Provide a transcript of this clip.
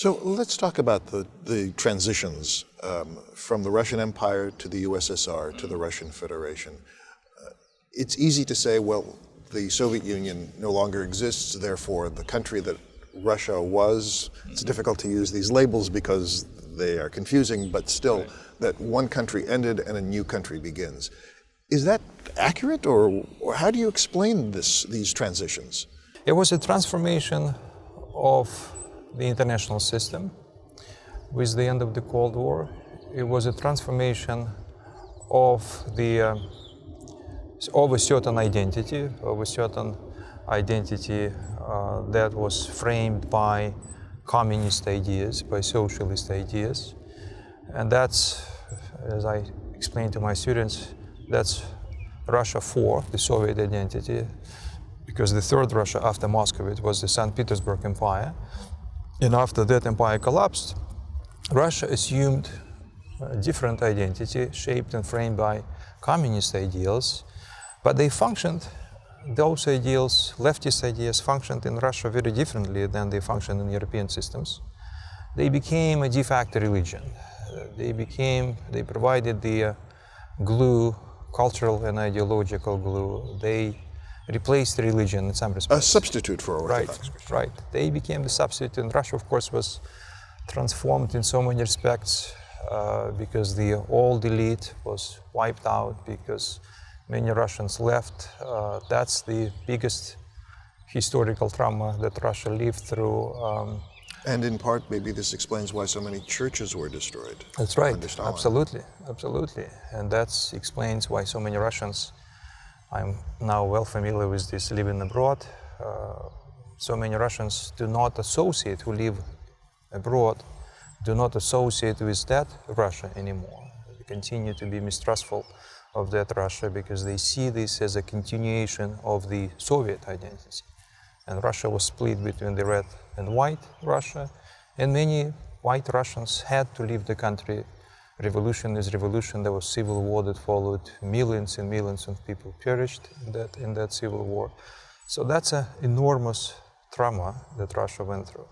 So let's talk about the transitions from the Russian Empire to the USSR to the Russian Federation. It's easy to say, well, the Soviet Union no longer exists, therefore the country that Russia was, it's difficult to use these labels because they are confusing, but still, that one country ended and a new country begins. Is that accurate, or how do you explain these transitions? It was a transformation of the international system with the end of the Cold War. It was a transformation of a certain identity, that was framed by communist ideas, by socialist ideas. And that's, as I explained to my students, that's Russia for the Soviet identity, because the third Russia after Moscow, it was the St. Petersburg Empire. And after that empire collapsed, Russia assumed a different identity, shaped and framed by communist ideals, but they functioned, those ideals, leftist ideas, functioned in Russia very differently than they functioned in European systems. They became a de facto religion. They provided the glue, cultural and ideological glue. They replaced religion in some respects. A substitute for Orthodox Christianity. Right. They became the substitute. And Russia, of course, was transformed in so many respects because the old elite was wiped out, because many Russians left. That's the biggest historical trauma that Russia lived through. And in part, maybe this explains why so many churches were destroyed. That's right. Absolutely. And that explains why so many Russians, I'm now well familiar with this living abroad, so many Russians do not associate, who live abroad, do not associate with that Russia anymore. They continue to be mistrustful of that Russia because they see this as a continuation of the Soviet identity. And Russia was split between the red and white Russia, and many white Russians had to leave the country. Revolution is revolution. There was civil war that followed. Millions and millions of people perished in that civil war. So that's an enormous trauma that Russia went through.